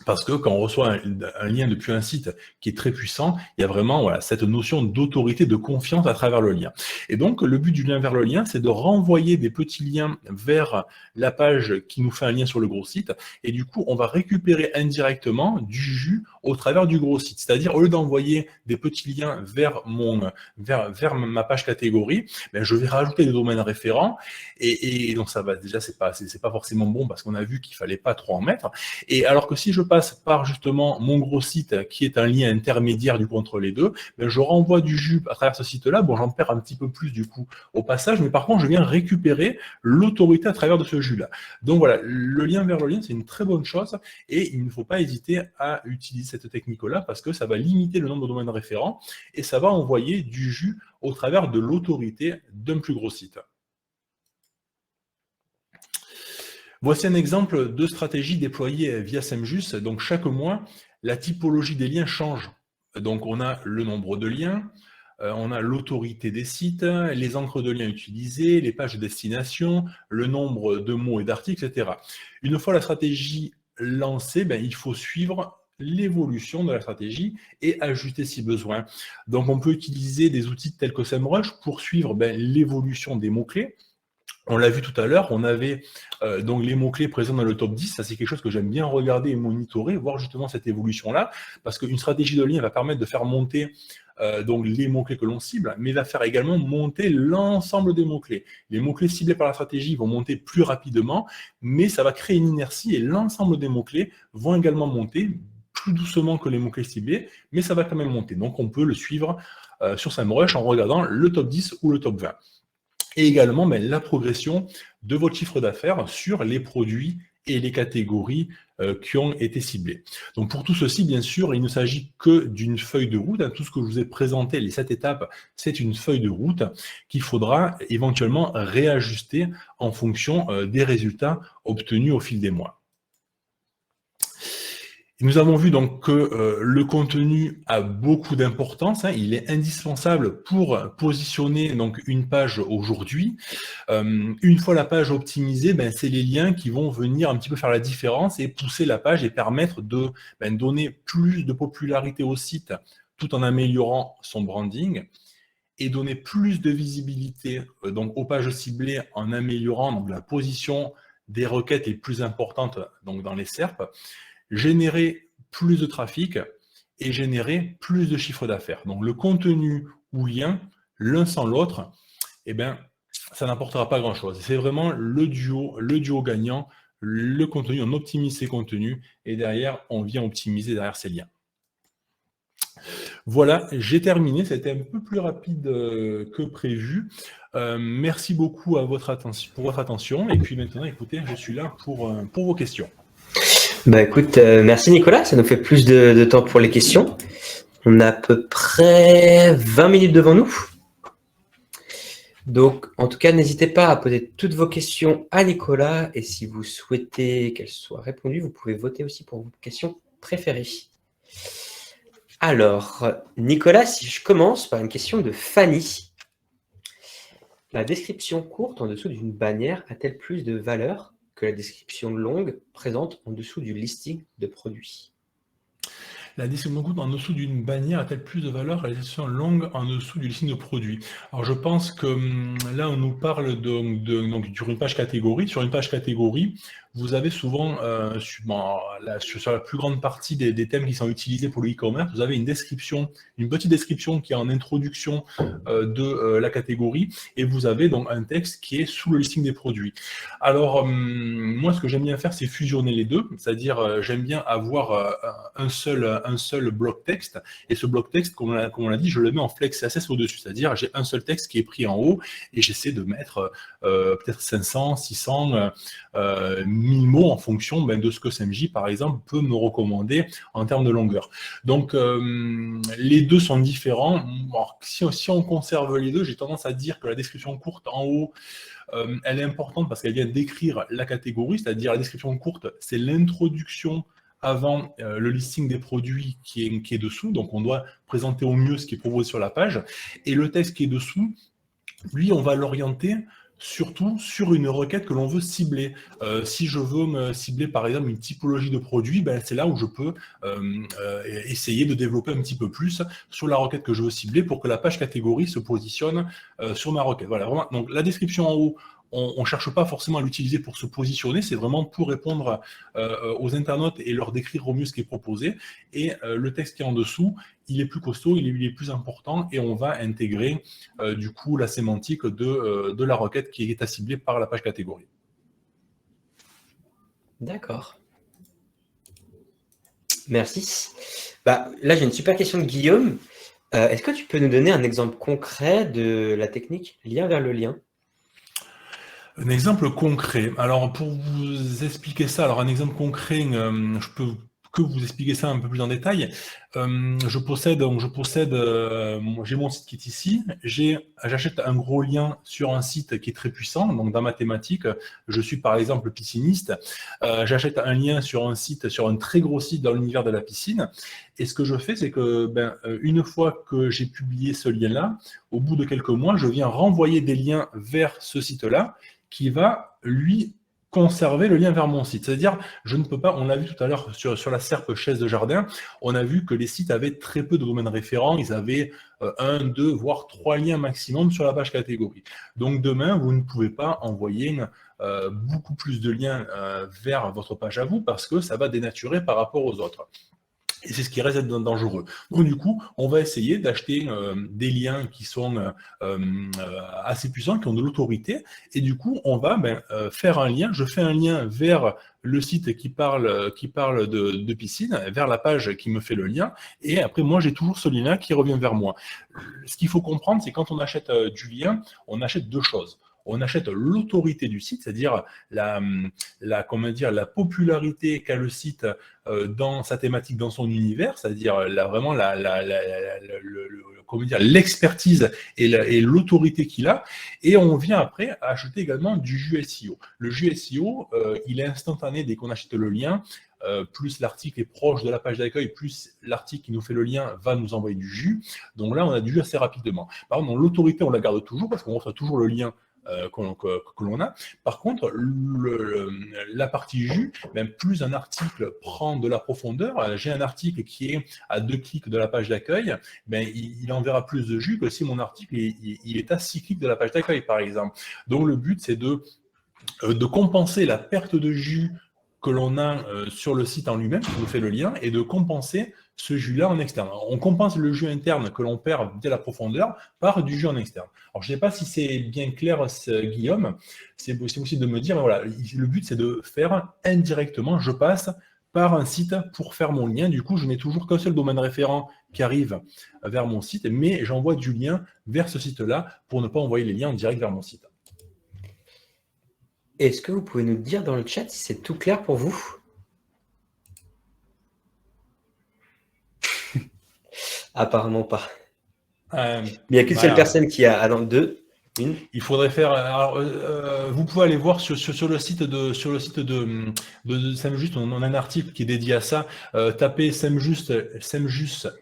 Parce que quand on reçoit un lien depuis un site qui est très puissant, il y a vraiment cette notion d'autorité, de confiance à travers le lien. Et donc, le but du lien vers le lien, c'est de renvoyer des petits liens vers la page qui nous fait un lien sur le gros site. Et du coup, on va récupérer indirectement du jus au travers du gros site. C'est-à-dire, au lieu d'envoyer des petits liens vers ma page catégorie, je vais rajouter des domaines référents. Et donc, ça va déjà, c'est pas forcément bon parce qu'on a vu qu'il fallait pas trop en mettre. Et alors que si je passe par justement mon gros site qui est un lien intermédiaire du coup entre les deux, je renvoie du jus à travers ce site-là. Bon, j'en perds un petit peu plus du coup au passage, mais par contre, je viens récupérer l'autorité à travers de ce jus-là. Donc voilà, le lien vers le lien, c'est une très bonne chose et il ne faut pas hésiter à utiliser cette technique-là parce que ça va limiter le nombre de domaines référents et ça va envoyer du jus au travers de l'autorité d'un plus gros site. Voici un exemple de stratégie déployée via SEMJUS. Donc, chaque mois, la typologie des liens change. Donc, on a le nombre de liens, on a l'autorité des sites, les encres de liens utilisées, les pages de destination, le nombre de mots et d'articles, etc. Une fois la stratégie lancée, il faut suivre l'évolution de la stratégie et ajuster si besoin. Donc, on peut utiliser des outils tels que SEMrush pour suivre l'évolution des mots-clés. On l'a vu tout à l'heure, on avait donc les mots-clés présents dans le top 10. Ça, c'est quelque chose que j'aime bien regarder et monitorer, voir justement cette évolution-là, parce qu'une stratégie de lien va permettre de faire monter donc les mots-clés que l'on cible, mais va faire également monter l'ensemble des mots-clés. Les mots-clés ciblés par la stratégie vont monter plus rapidement, mais ça va créer une inertie et l'ensemble des mots-clés vont également monter plus doucement que les mots-clés ciblés, mais ça va quand même monter. Donc, on peut le suivre sur SEMrush en regardant le top 10 ou le top 20. Et également la progression de votre chiffre d'affaires sur les produits et les catégories qui ont été ciblées. Donc pour tout ceci, bien sûr, il ne s'agit que d'une feuille de route. Tout ce que je vous ai présenté, les 7 étapes, c'est une feuille de route qu'il faudra éventuellement réajuster en fonction des résultats obtenus au fil des mois. Nous avons vu donc que le contenu a beaucoup d'importance, il est indispensable pour positionner donc une page aujourd'hui. Une fois la page optimisée, c'est les liens qui vont venir un petit peu faire la différence et pousser la page et permettre de donner plus de popularité au site tout en améliorant son branding et donner plus de visibilité donc aux pages ciblées en améliorant donc la position des requêtes les plus importantes donc dans les SERP, générer plus de trafic et générer plus de chiffre d'affaires. Donc, le contenu ou lien, l'un sans l'autre, eh ben, ça n'apportera pas grand-chose. C'est vraiment le duo gagnant, le contenu, on optimise ses contenus et derrière, on vient optimiser derrière ces liens. Voilà, j'ai terminé. C'était un peu plus rapide que prévu. Merci beaucoup pour votre attention. Et puis maintenant, écoutez, je suis là pour vos questions. Bah écoute, merci Nicolas, ça nous fait plus de temps pour les questions. On a à peu près 20 minutes devant nous. Donc, en tout cas, n'hésitez pas à poser toutes vos questions à Nicolas. Et si vous souhaitez qu'elles soient répondues, vous pouvez voter aussi pour vos questions préférées. Alors, Nicolas, si je commence par une question de Fanny. La description courte en dessous d'une bannière a-t-elle plus de valeur que la description longue présente en dessous du listing de produits? La description courte en dessous d'une bannière a-t-elle plus de valeur que la description longue en dessous du listing de produits? Alors, je pense que là, on nous parle donc, sur une page catégorie. Sur une page catégorie, vous avez souvent, sur la plus grande partie des thèmes qui sont utilisés pour le e-commerce, vous avez une petite description qui est en introduction de la catégorie, et vous avez donc un texte qui est sous le listing des produits. Alors, moi, ce que j'aime bien faire, c'est fusionner les deux, c'est-à-dire j'aime bien avoir un seul bloc texte, et ce bloc texte, comme on l'a dit, je le mets en flex CSS au-dessus, c'est-à-dire j'ai un seul texte qui est pris en haut, et j'essaie de mettre peut-être 500, 600, 1000 mots en fonction de ce que SEMJ, par exemple, peut me recommander en termes de longueur. Donc, les deux sont différents. Alors, si on conserve les deux, j'ai tendance à dire que la description courte en haut, elle est importante parce qu'elle vient décrire la catégorie, c'est-à-dire la description courte, c'est l'introduction avant le listing des produits qui est dessous. Donc, on doit présenter au mieux ce qui est proposé sur la page. Et le texte qui est dessous, lui, on va l'orienter surtout sur une requête que l'on veut cibler. Si je veux me cibler par exemple une typologie de produit, c'est là où je peux essayer de développer un petit peu plus sur la requête que je veux cibler pour que la page catégorie se positionne sur ma requête. Voilà, vraiment. Donc la description en haut, on ne cherche pas forcément à l'utiliser pour se positionner, c'est vraiment pour répondre aux internautes et leur décrire au mieux ce qui est proposé. Et le texte qui est en dessous, il est plus costaud, il est plus important, et on va intégrer du coup la sémantique de la requête qui est à cibler par la page catégorie. D'accord. Merci. Là, j'ai une super question de Guillaume. Est-ce que tu peux nous donner un exemple concret de la technique lien vers le lien? Un exemple concret. Alors, pour vous expliquer ça, un exemple concret, je peux que vous expliquer ça un peu plus en détail. J'ai mon site qui est ici. J'achète un gros lien sur un site qui est très puissant. Donc, dans ma thématique, je suis par exemple pisciniste. J'achète un lien sur un très gros site dans l'univers de la piscine. Et ce que je fais, c'est que une fois que j'ai publié ce lien-là, au bout de quelques mois, je viens renvoyer des liens vers ce site-là, qui va, lui, conserver le lien vers mon site. C'est-à-dire, je ne peux pas, on l'a vu tout à l'heure sur la SERP chaise de jardin, on a vu que les sites avaient très peu de domaines référents, ils avaient 1, 2, voire 3 liens maximum sur la page catégorie. Donc demain, vous ne pouvez pas envoyer beaucoup plus de liens vers votre page à vous, parce que ça va dénaturer par rapport aux autres. Et c'est ce qui reste dangereux. Donc du coup, on va essayer d'acheter des liens qui sont assez puissants, qui ont de l'autorité, et du coup, on va faire un lien. Je fais un lien vers le site qui parle de piscine, vers la page qui me fait le lien, et après, moi, j'ai toujours ce lien qui revient vers moi. Ce qu'il faut comprendre, c'est quand on achète du lien, on achète deux choses. On achète l'autorité du site, c'est-à-dire la popularité qu'a le site dans sa thématique, dans son univers, c'est-à-dire vraiment l'expertise et l'autorité qu'il a. Et on vient après acheter également du jus SEO. Le jus SEO, il est instantané dès qu'on achète le lien. Plus l'article est proche de la page d'accueil, plus l'article qui nous fait le lien va nous envoyer du jus. Donc là, on a du jus assez rapidement. Par contre, l'autorité, on la garde toujours parce qu'on reçoit toujours le lien que l'on a. Par contre, la partie jus, plus un article prend de la profondeur, j'ai un article qui est à 2 clics de la page d'accueil, il enverra plus de jus que si mon article il est à 6 clics de la page d'accueil, par exemple. Donc le but, c'est de compenser la perte de jus que l'on a sur le site en lui-même, qui nous fait le lien, et de compenser ce jus-là en externe. On compense le jus interne que l'on perd via la profondeur par du jus en externe. Alors, je ne sais pas si c'est bien clair, Guillaume, c'est possible de me dire, mais voilà, le but, c'est de faire indirectement, je passe par un site pour faire mon lien. Du coup, je n'ai toujours qu'un seul domaine référent qui arrive vers mon site, mais j'envoie du lien vers ce site-là pour ne pas envoyer les liens en direct vers mon site. Est-ce que vous pouvez nous dire dans le chat si c'est tout clair pour vous? Apparemment pas. Mais il n'y a qu'une seule personne qui a... Ah non, deux. Une. Il faudrait faire. Alors, vous pouvez aller voir sur le site de Semjust, on a un article qui est dédié à ça. Tapez Semjust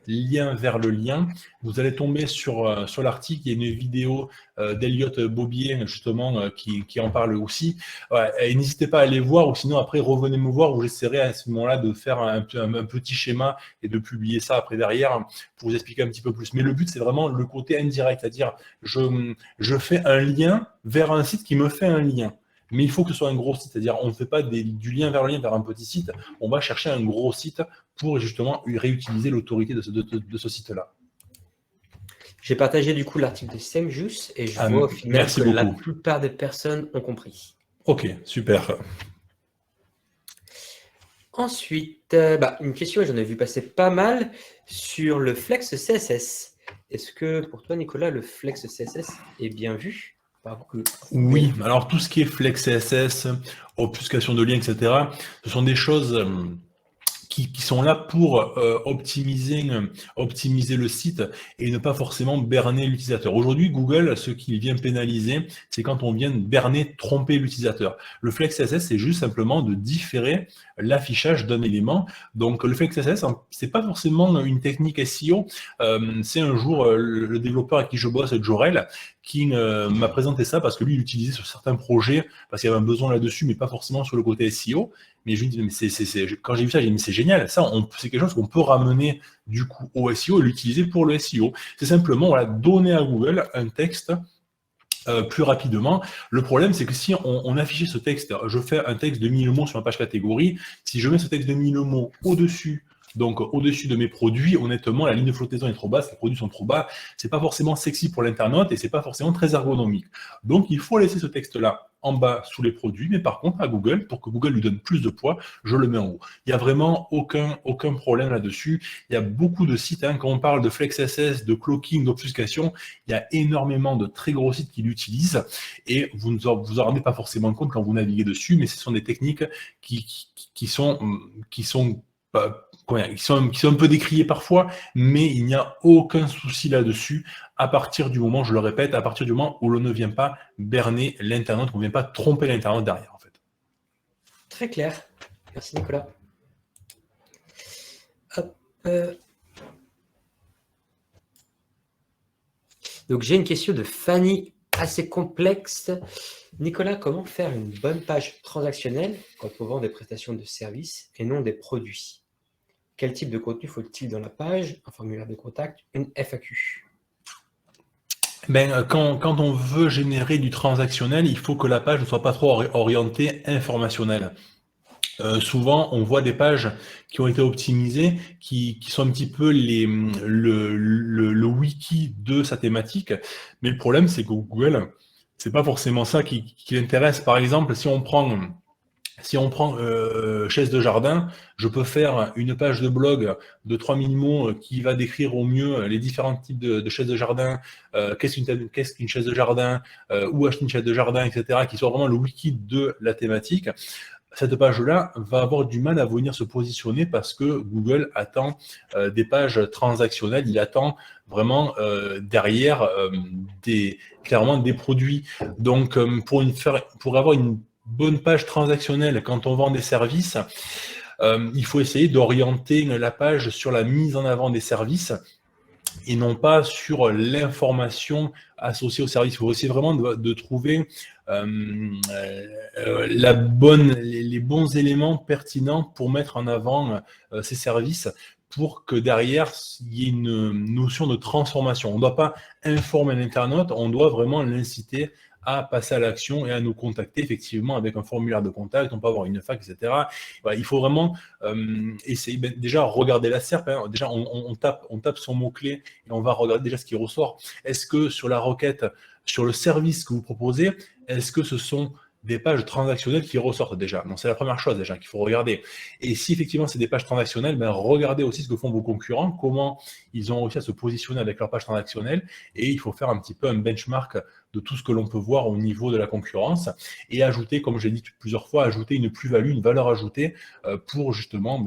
lien vers le lien. Vous allez tomber sur l'article. Il y a une vidéo d'Eliott Bobier justement qui en parle aussi. Ouais, et n'hésitez pas à aller voir, ou sinon après revenez me voir où j'essaierai à ce moment-là de faire un petit schéma et de publier ça après derrière pour vous expliquer un petit peu plus. Mais le but c'est vraiment le côté indirect, c'est-à-dire je fais un lien vers un site qui me fait un lien. Mais il faut que ce soit un gros site, c'est-à-dire on ne fait pas du lien vers le lien vers un petit site, on va chercher un gros site pour justement réutiliser l'autorité de ce site-là. J'ai partagé du coup l'article de Semjust et je vois au final que beaucoup. La plupart des personnes ont compris. Ok, super. Ensuite, une question, j'en ai vu passer pas mal, sur le Flex CSS. Est-ce que pour toi, Nicolas, le Flex CSS est bien vu? Oui, alors tout ce qui est Flex CSS, obfuscation de liens, etc., ce sont des choses qui sont là pour optimiser le site et ne pas forcément berner l'utilisateur. Aujourd'hui, Google, ce qu'il vient pénaliser, c'est quand on vient berner, tromper l'utilisateur. Le Flex CSS, c'est juste simplement de différer l'affichage d'un élément. Donc, le Flex CSS, c'est pas forcément une technique SEO. C'est un jour le développeur avec qui je bosse, Jorel, qui m'a présenté ça parce que lui, il l'utilisait sur certains projets parce qu'il y avait un besoin là-dessus, mais pas forcément sur le côté SEO. Mais je lui dis, mais quand j'ai vu ça, j'ai dit, mais c'est génial, ça, c'est quelque chose qu'on peut ramener du coup au SEO et l'utiliser pour le SEO. C'est simplement donner à Google un texte plus rapidement. Le problème, c'est que si on affichait ce texte, je fais un texte de 1000 mots sur ma page catégorie, si je mets ce texte de 1000 mots au-dessus, donc au-dessus de mes produits, honnêtement, la ligne de flottaison est trop basse, les produits sont trop bas, c'est pas forcément sexy pour l'internaute et c'est pas forcément très ergonomique. Donc il faut laisser ce texte-là en bas sous les produits, mais par contre à Google, pour que Google lui donne plus de poids, je le mets en haut. Il n'y a vraiment aucun problème là-dessus. Il y a beaucoup de sites, quand on parle de Flex CSS, de cloaking, d'obfuscation, il y a énormément de très gros sites qui l'utilisent et vous ne vous en rendez pas forcément compte quand vous naviguez dessus, mais ce sont des techniques qui sont un peu décriés parfois, mais il n'y a aucun souci là-dessus à partir du moment, je le répète, à partir du moment où l'on ne vient pas berner l'internaute, on ne vient pas tromper l'internaute derrière, en fait. Très clair. Merci, Nicolas. Hop. Donc, j'ai une question de Fanny assez complexe. Nicolas, comment faire une bonne page transactionnelle quand on vend des prestations de services et non des produits? Quel type de contenu faut-il dans la page? Un formulaire de contact, une FAQ? Quand on veut générer du transactionnel, il faut que la page ne soit pas trop orientée informationnelle. Souvent, on voit des pages qui ont été optimisées, qui sont un petit peu le wiki de sa thématique. Mais le problème, c'est que Google, c'est pas forcément ça qui l'intéresse. Par exemple, si on prend chaise de jardin, je peux faire une page de blog de 3000 mots qui va décrire au mieux les différents types de chaises de jardin, qu'est-ce qu'une chaise de jardin, où acheter une chaise de jardin, etc., qui soit vraiment le wiki de la thématique. Cette page-là va avoir du mal à venir se positionner parce que Google attend des pages transactionnelles, il attend vraiment derrière clairement des produits. Donc, pour avoir une bonne page transactionnelle quand on vend des services, il faut essayer d'orienter la page sur la mise en avant des services et non pas sur l'information associée au service. Il faut essayer vraiment de trouver les bons éléments pertinents pour mettre en avant ces services pour que derrière, il y ait une notion de transformation. On ne doit pas informer l'internaute, on doit vraiment l'inciter à passer à l'action et à nous contacter effectivement avec un formulaire de contact, on peut avoir une fac, etc. Voilà, il faut vraiment essayer, déjà regarder la SERP, hein. Déjà on tape son mot-clé et on va regarder déjà ce qui ressort. Est-ce que sur la requête, sur le service que vous proposez, est-ce que ce sont des pages transactionnelles qui ressortent déjà? Donc c'est la première chose déjà qu'il faut regarder. Et si effectivement c'est des pages transactionnelles, regardez aussi ce que font vos concurrents, comment ils ont réussi à se positionner avec leurs pages transactionnelles, et il faut faire un petit peu un benchmark de tout ce que l'on peut voir au niveau de la concurrence, et ajouter, comme j'ai dit plusieurs fois, ajouter une plus-value, une valeur ajoutée pour justement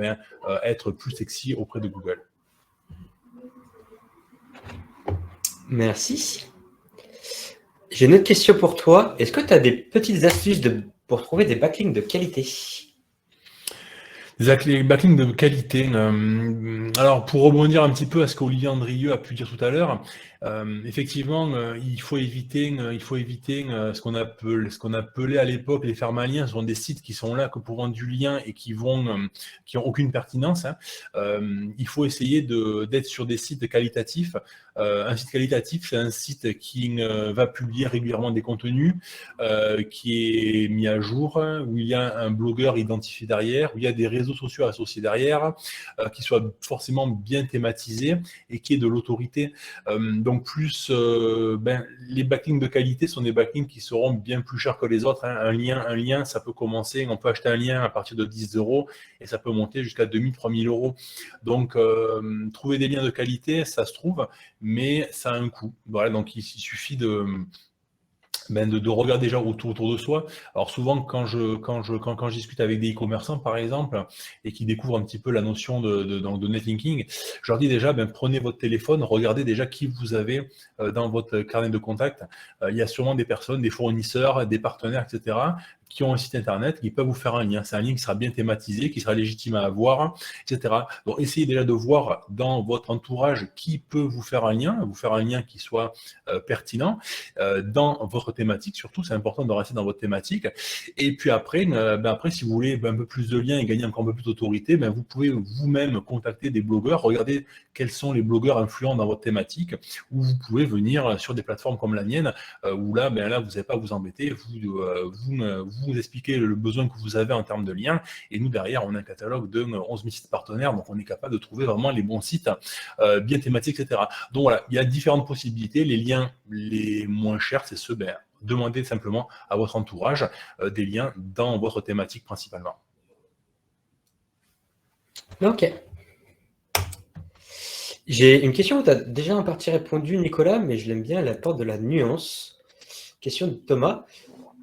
être plus sexy auprès de Google. Merci. J'ai une autre question pour toi. Est-ce que tu as des petites astuces pour trouver des backlinks de qualité? Des backlinks de qualité. Alors, pour rebondir un petit peu à ce qu'Olivier Andrieux a pu dire tout à l'heure, effectivement, il faut éviter ce qu'on appelait à l'époque les fermaliens. Ce sont des sites qui sont là que pour vendre du lien et qui ont aucune pertinence, hein. Il faut essayer d'être sur des sites qualitatifs. Un site qualitatif, c'est un site qui va publier régulièrement des contenus, qui est mis à jour, où il y a un blogueur identifié derrière, où il y a des réseaux sociaux associés derrière, qui soient forcément bien thématisés et qui aient de l'autorité. Donc plus les backlinks de qualité sont des backlinks qui seront bien plus chers que les autres, hein. Un lien, ça peut commencer, on peut acheter un lien à partir de 10 € et ça peut monter jusqu'à 2000, 3000 €. Donc trouver des liens de qualité, ça se trouve, mais ça a un coût. Voilà, donc il suffit de regarder déjà autour de soi. Alors souvent, quand je discute avec des e-commerçants, par exemple, et qui découvrent un petit peu la notion de netlinking, je leur dis déjà, prenez votre téléphone, regardez déjà qui vous avez dans votre carnet de contact. Il y a sûrement des personnes, des fournisseurs, des partenaires, etc., qui ont un site internet, qui peuvent vous faire un lien. C'est un lien qui sera bien thématisé, qui sera légitime à avoir, etc. Donc, essayez déjà de voir dans votre entourage qui peut vous faire un lien qui soit pertinent dans votre thématique. Surtout, c'est important de rester dans votre thématique. Et puis après, si vous voulez un peu plus de liens et gagner encore un peu plus d'autorité, vous pouvez vous-même contacter des blogueurs, regarder quels sont les blogueurs influents dans votre thématique, ou vous pouvez venir sur des plateformes comme la mienne, où là, vous n'avez pas à vous embêter, vous expliquez le besoin que vous avez en termes de liens, et nous derrière on a un catalogue de 11 000 sites partenaires, donc on est capable de trouver vraiment les bons sites bien thématiques, etc. Donc voilà, il y a différentes possibilités. Les liens les moins chers, c'est ceux, demandez simplement à votre entourage des liens dans votre thématique principalement. Ok. J'ai une question où tu as déjà en partie répondu, Nicolas, mais je l'aime bien, elle apporte de la nuance. Question de Thomas.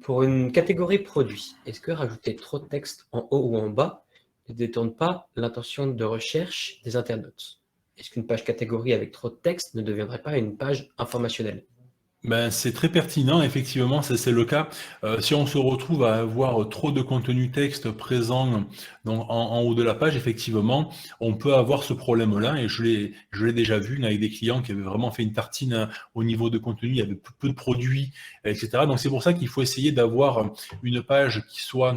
Pour une catégorie produit, est-ce que rajouter trop de texte en haut ou en bas ne détourne pas l'intention de recherche des internautes? Est-ce qu'une page catégorie avec trop de texte ne deviendrait pas une page informationnelle? C'est très pertinent, effectivement, c'est le cas. Si on se retrouve à avoir trop de contenu texte présent en haut de la page, effectivement, on peut avoir ce problème-là, et je l'ai déjà vu avec des clients qui avaient vraiment fait une tartine au niveau de contenu, il y avait peu de produits, etc. Donc c'est pour ça qu'il faut essayer d'avoir une page qui soit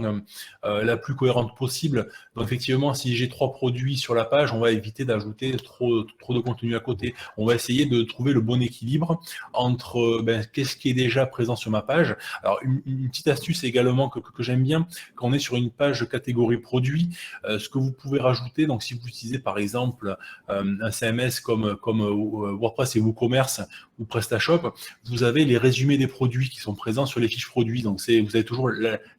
la plus cohérente possible. Donc effectivement, si j'ai 3 produits sur la page, on va éviter d'ajouter trop de contenu à côté. On va essayer de trouver le bon équilibre entre qu'est-ce qui est déjà présent sur ma page. Alors, une petite astuce également que j'aime bien, quand on est sur une page catégorie produit, ce que vous pouvez rajouter, donc si vous utilisez par exemple un CMS comme WordPress et WooCommerce ou PrestaShop, vous avez les résumés des produits qui sont présents sur les fiches produits. Donc, vous avez toujours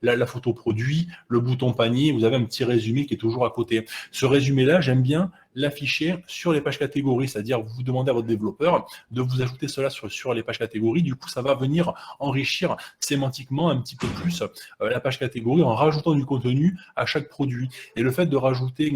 la photo produit, le bouton panier, vous avez un petit résumé qui est toujours à côté. Ce résumé-là, j'aime bien l'afficher sur les pages catégories, c'est-à-dire vous demandez à votre développeur de vous ajouter cela sur les pages catégories. Du coup, ça va venir enrichir sémantiquement un petit peu plus la page catégorie en rajoutant du contenu à chaque produit. Et le fait de rajouter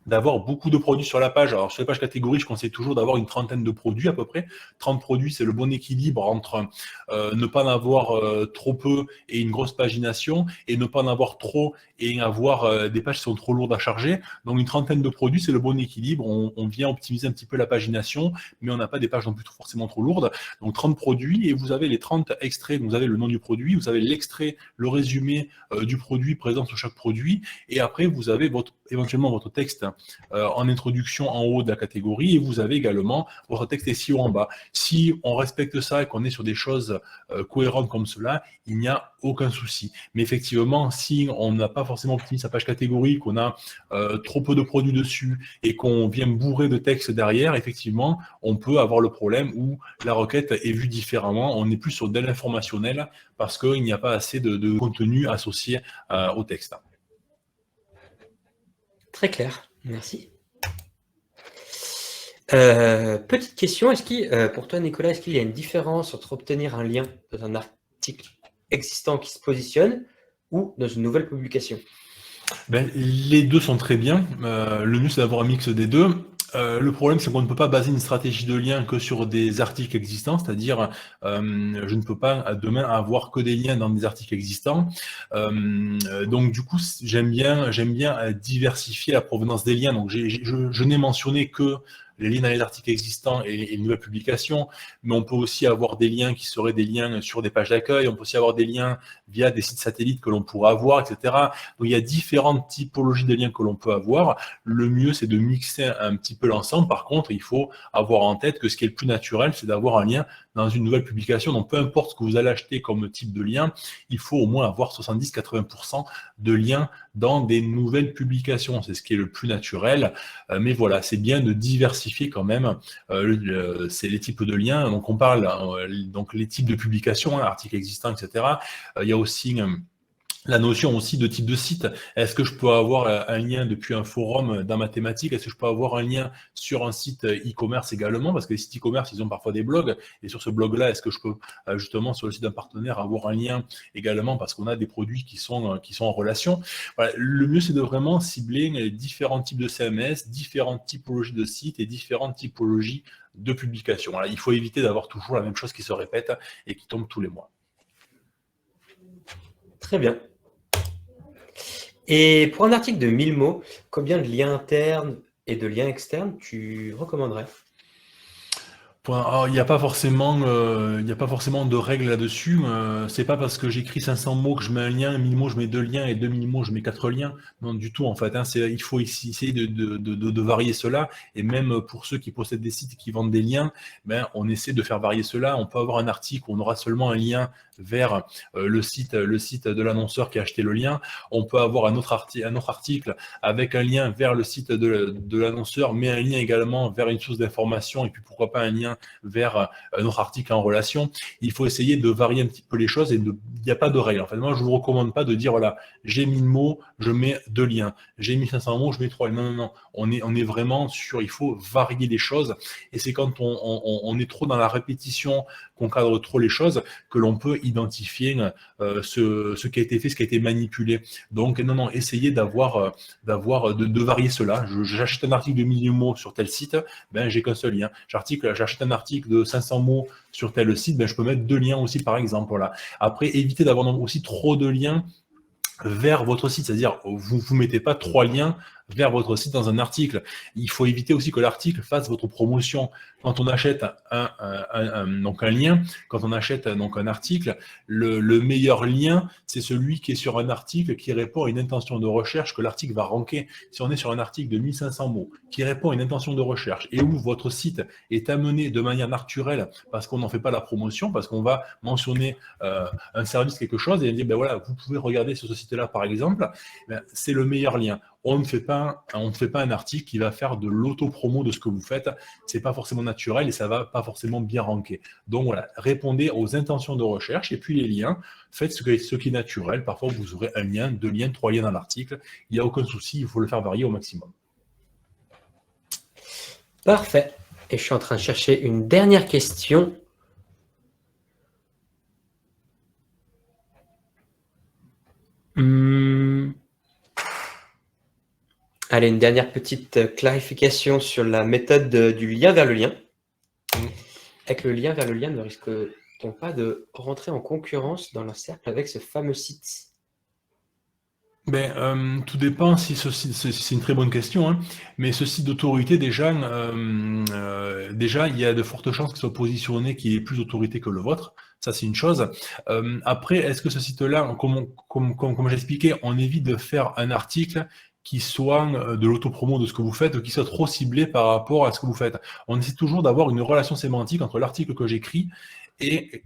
d'avoir beaucoup de produits sur la page. Alors, sur les pages catégories, je conseille toujours d'avoir une trentaine de produits à peu près. 30 produits, c'est le bon équilibre entre ne pas en avoir trop peu et une grosse pagination, et ne pas en avoir trop et avoir des pages qui sont trop lourdes à charger. Donc, une trentaine de produits, c'est le bon équilibre. On vient optimiser un petit peu la pagination, mais on n'a pas des pages non plus forcément trop lourdes. Donc, 30 produits, et vous avez les 30 extraits. Vous avez le nom du produit, vous avez l'extrait, le résumé du produit présent sur chaque produit, et après, vous avez éventuellement votre texte en introduction en haut de la catégorie et vous avez également votre texte SEO en bas. Si on respecte ça et qu'on est sur des choses cohérentes comme cela, il n'y a aucun souci. Mais effectivement, si on n'a pas forcément optimisé sa page catégorie, qu'on a trop peu de produits dessus et qu'on vient bourrer de texte derrière, effectivement, on peut avoir le problème où la requête est vue différemment. On est plus sur de l'informationnel parce qu'il n'y a pas assez de contenu associé au texte. Très clair, merci. Petite question, pour toi Nicolas, est-ce qu'il y a une différence entre obtenir un lien dans un article existant qui se positionne ou dans une nouvelle publication? Les deux sont très bien. Le mieux, c'est d'avoir un mix des deux. Le problème, c'est qu'on ne peut pas baser une stratégie de lien que sur des articles existants, c'est-à-dire je ne peux pas demain avoir que des liens dans des articles existants. Donc du coup, j'aime bien diversifier la provenance des liens. Donc je n'ai mentionné que les liens dans les articles existants et les nouvelles publications, mais on peut aussi avoir des liens qui seraient des liens sur des pages d'accueil, on peut aussi avoir des liens via des sites satellites que l'on pourra avoir, etc. Donc il y a différentes typologies de liens que l'on peut avoir. Le mieux, c'est de mixer un petit peu l'ensemble. Par contre, il faut avoir en tête que ce qui est le plus naturel, c'est d'avoir un lien dans une nouvelle publication. Donc peu importe ce que vous allez acheter comme type de lien, il faut au moins avoir 70-80% de liens dans des nouvelles publications. C'est ce qui est le plus naturel. Mais voilà, c'est bien de diversifier quand même c'est les types de liens. Donc on parle donc les types de publications, articles existants, etc. Il y a aussi la notion aussi de type de site. Est-ce que je peux avoir un lien depuis un forum dans ma thématique? Est-ce que je peux avoir un lien sur un site e-commerce également? Parce que les sites e-commerce, ils ont parfois des blogs. Et sur ce blog-là, est-ce que je peux justement sur le site d'un partenaire avoir un lien également parce qu'on a des produits qui sont en relation? Voilà. Le mieux, c'est de vraiment cibler les différents types de CMS, différentes typologies de sites et différentes typologies de publications. Voilà. Il faut éviter d'avoir toujours la même chose qui se répète et qui tombe tous les mois. Très bien. Et pour un article de 1000 mots, combien de liens internes et de liens externes tu recommanderais? Il n'y a pas forcément de règles là-dessus. C'est pas parce que j'écris 500 mots que je mets un lien, 1000 mots je mets 2 liens et 2000 mots je mets 4 liens. Non, du tout en fait. Il faut essayer de varier cela. Et même pour ceux qui possèdent des sites et qui vendent des liens, on essaie de faire varier cela. On peut avoir un article où on aura seulement un lien vers le site de l'annonceur qui a acheté le lien. On peut avoir un autre article avec un lien vers le site de l'annonceur, mais un lien également vers une source d'information et puis pourquoi pas un lien vers un autre article en relation. Il faut essayer de varier un petit peu les choses et il n'y a pas de règle. En fait, moi, je ne vous recommande pas de dire, voilà, j'ai 1000 mots, je mets 2 liens. J'ai 1500 mots, je mets 3 liens. Non. On est vraiment sur, il faut varier les choses. Et c'est quand on est trop dans la répétition, qu'on cadre trop les choses, que l'on peut identifier ce qui a été fait, ce qui a été manipulé. Donc, non, essayez de varier cela. J'achète un article de 1000 mots sur tel site, j'ai qu'un seul lien. J'achète un article de 500 mots sur tel site, je peux mettre 2 liens aussi, par exemple. Voilà. Après, évitez d'avoir aussi trop de liens vers votre site, c'est-à-dire vous mettez pas 3 liens vers votre site dans un article. Il faut éviter aussi que l'article fasse votre promotion. Quand on achète donc un lien, quand on achète donc un article, le meilleur lien, c'est celui qui est sur un article qui répond à une intention de recherche que l'article va ranker. Si on est sur un article de 1500 mots qui répond à une intention de recherche et où votre site est amené de manière naturelle parce qu'on n'en fait pas la promotion, parce qu'on va mentionner un service, quelque chose, et dire, voilà, vous pouvez regarder sur ce site-là, par exemple, c'est le meilleur lien. On ne fait pas un article qui va faire de l'auto-promo de ce que vous faites. C'est pas forcément naturel et ça va pas forcément bien ranker. Donc voilà, répondez aux intentions de recherche et puis les liens, faites ce qui est naturel. Parfois, vous aurez un lien, 2 liens, 3 liens dans l'article. Il n'y a aucun souci, il faut le faire varier au maximum. Parfait. Et je suis en train de chercher une dernière question. Allez, une dernière petite clarification sur la méthode du lien vers le lien. Avec le lien vers le lien, ne risque-t-on pas de rentrer en concurrence dans le cercle avec ce fameux site? Tout dépend si c'est une très bonne question, mais ce site d'autorité, déjà, il y a de fortes chances qu'il soit positionné, qu'il ait plus d'autorité que le vôtre. Ça, c'est une chose. Après, est-ce que ce site-là, comme j'expliquais, on évite de faire un article qui soit de l'autopromo de ce que vous faites, qui soit trop ciblé par rapport à ce que vous faites. On essaie toujours d'avoir une relation sémantique entre l'article que j'écris et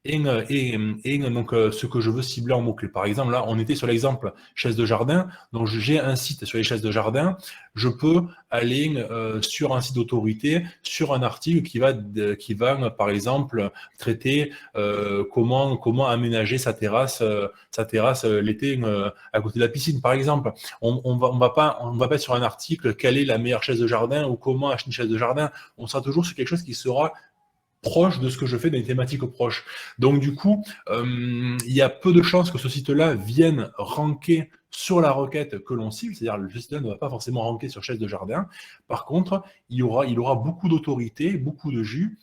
donc ce que je veux cibler en mots-clés. Par exemple, là, on était sur l'exemple chaise de jardin, donc j'ai un site sur les chaises de jardin, je peux aller sur un site d'autorité, sur un article qui va par exemple, traiter comment aménager sa terrasse l'été à côté de la piscine, par exemple. On va pas être sur un article, quelle est la meilleure chaise de jardin ou comment acheter une chaise de jardin. On sera toujours sur quelque chose qui sera proche de ce que je fais dans les thématiques proches. Donc du coup, il y a peu de chances que ce site-là vienne ranker sur la requête que l'on cible, c'est-à-dire le site-là ne va pas forcément ranker sur chaise de jardin. Par contre, il aura beaucoup d'autorité, beaucoup de jus,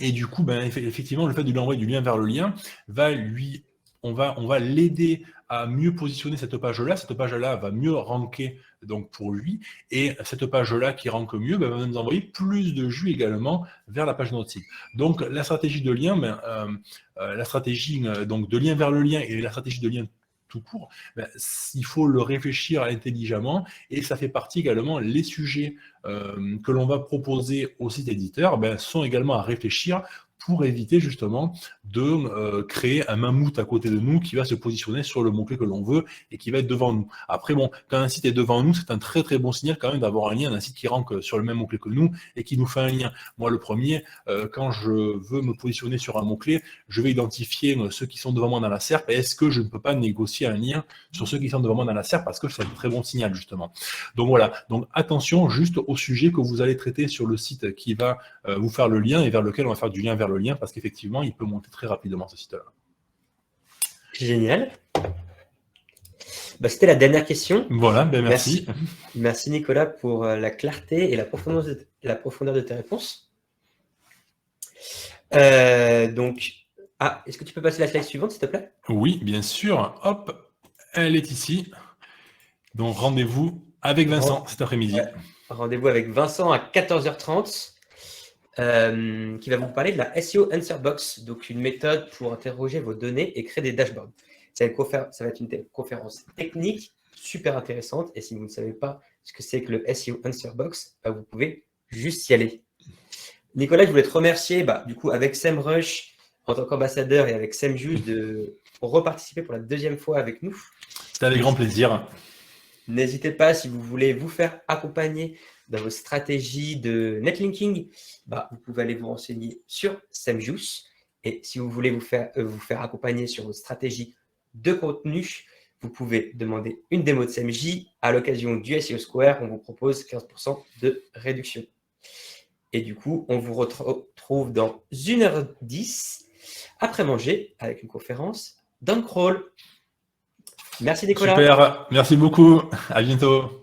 et du coup, effectivement, le fait de lui envoyer du lien vers le lien on va l'aider à mieux positionner cette page-là. Cette page-là va mieux ranker donc pour lui, et cette page-là qui rank mieux va nous envoyer plus de jus également vers la page de notre site. Donc la stratégie de lien, la stratégie donc de lien vers le lien et la stratégie de lien tout court, il faut le réfléchir intelligemment, et ça fait partie également, les sujets que l'on va proposer au site éditeur sont également à réfléchir pour éviter justement de créer un mammouth à côté de nous qui va se positionner sur le mot-clé que l'on veut et qui va être devant nous. Après, bon, quand un site est devant nous, c'est un très très bon signal quand même d'avoir un lien d'un site qui rank sur le même mot-clé que nous et qui nous fait un lien. Moi, le premier, quand je veux me positionner sur un mot-clé, je vais identifier ceux qui sont devant moi dans la SERP, et est-ce que je ne peux pas négocier un lien sur ceux qui sont devant moi dans la SERP, parce que c'est un très bon signal justement. Donc voilà, donc attention juste au sujet que vous allez traiter sur le site qui va vous faire le lien et vers lequel on va faire du lien vers le lien, parce qu'effectivement, il peut monter très rapidement ce site-là. Génial. C'était la dernière question. Voilà, merci. Merci Nicolas pour la clarté et la profondeur de tes réponses. Est-ce que tu peux passer la slide suivante, s'il te plaît? Oui, bien sûr. Hop, elle est ici. Donc, rendez-vous avec Vincent cet après-midi. Ouais. Rendez-vous avec Vincent à 14h30. Qui va vous parler de la SEO Answer Box, donc une méthode pour interroger vos données et créer des dashboards. Ça va être une conférence technique super intéressante, et si vous ne savez pas ce que c'est que le SEO Answer Box, vous pouvez juste y aller. Nicolas, je voulais te remercier du coup avec SEMrush en tant qu'ambassadeur et avec SEMJuice de reparticiper pour la deuxième fois avec nous. C'était avec grand plaisir. N'hésitez pas, si vous voulez vous faire accompagner dans vos stratégies de netlinking, vous pouvez aller vous renseigner sur SEMJuice. Et si vous voulez vous faire accompagner sur vos stratégies de contenu, vous pouvez demander une démo de SEMJ. À l'occasion du SEO Square, on vous propose 15% de réduction. Et du coup, on vous retrouve dans 1h10 après manger avec une conférence d'Uncrawl. Merci Nicolas. Super, merci beaucoup. À bientôt.